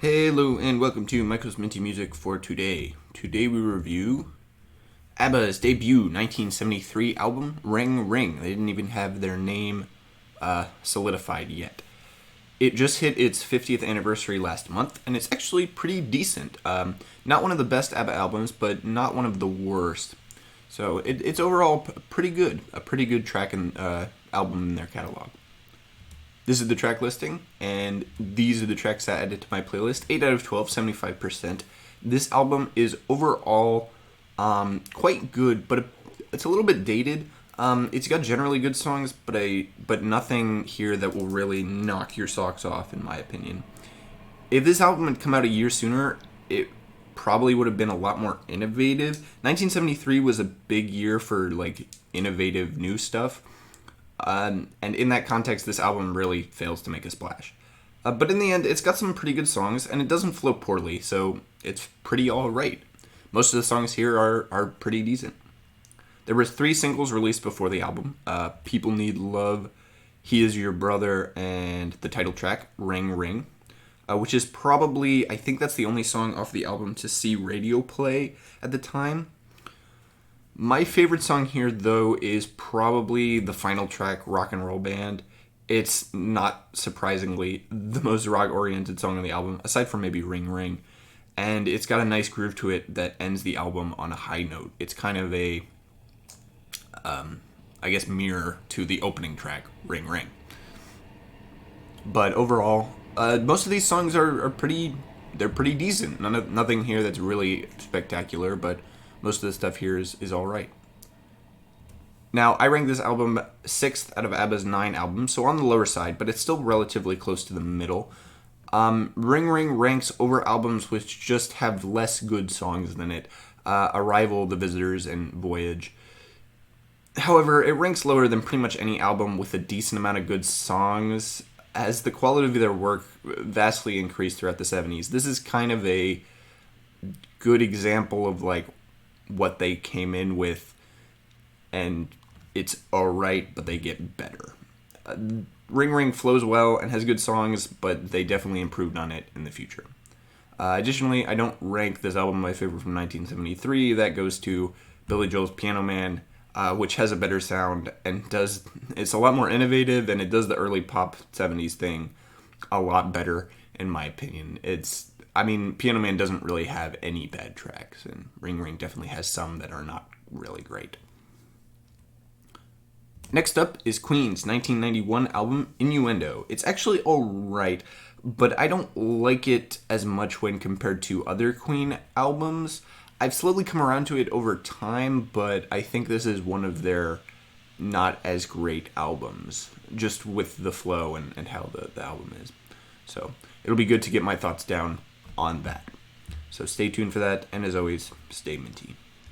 Hello and welcome to Michael's Minty Music for today. Today we review ABBA's debut 1973 album, Ring Ring. They didn't even have their name solidified yet. It just hit its 50th anniversary last month, and it's actually pretty decent. Not one of the best ABBA albums, but not one of the worst. So it's overall pretty good. A pretty good track and album in their catalog. This is the track listing, and these are the tracks I added to my playlist. 8 out of 12, 75%. This album is overall quite good, but it's a little bit dated. It's got generally good songs, but nothing here that will really knock your socks off, in my opinion. If this album had come out a year sooner, it probably would have been a lot more innovative. 1973 was a big year for like innovative new stuff. And in that context, this album really fails to make a splash. But in the end, it's got some pretty good songs, and it doesn't flow poorly, so it's pretty alright. Most of the songs here are pretty decent. There were 3 singles released before the album. People Need Love, He Is Your Brother, and the title track, Ring Ring. Which is probably, I think that's the only song off the album to see radio play at the time. My favorite song here, though, is probably the final track, Rock and Roll Band. It's not surprisingly the most rock-oriented song on the album, aside from maybe Ring Ring. And it's got a nice groove to it that ends the album on a high note. It's kind of a, mirror to the opening track, Ring Ring. But overall, most of these songs are pretty decent. Nothing here that's really spectacular, but most of the stuff here is alright. Now, I rank this album 6th out of ABBA's 9 albums, so on the lower side, but it's still relatively close to the middle. Ring Ring ranks over albums which just have less good songs than it. Arrival, The Visitors, and Voyage. However, it ranks lower than pretty much any album with a decent amount of good songs, as the quality of their work vastly increased throughout the 70s. This is kind of a good example of like what they came in with, and it's alright, but they get better. Ring Ring flows well and has good songs, but they definitely improved on it in the future. Additionally, I don't rank this album my favorite from 1973. That goes to Billy Joel's Piano Man, which has a better sound and it's a lot more innovative, and it does the early pop 70s thing a lot better, in my opinion. Piano Man doesn't really have any bad tracks, and Ring Ring definitely has some that are not really great. Next up is Queen's 1991 album, Innuendo. It's actually alright, but I don't like it as much when compared to other Queen albums. I've slowly come around to it over time, but I think this is one of their not as great albums, just with the flow and how the album is. So it'll be good to get my thoughts down on that. So stay tuned for that, and as always, stay minty.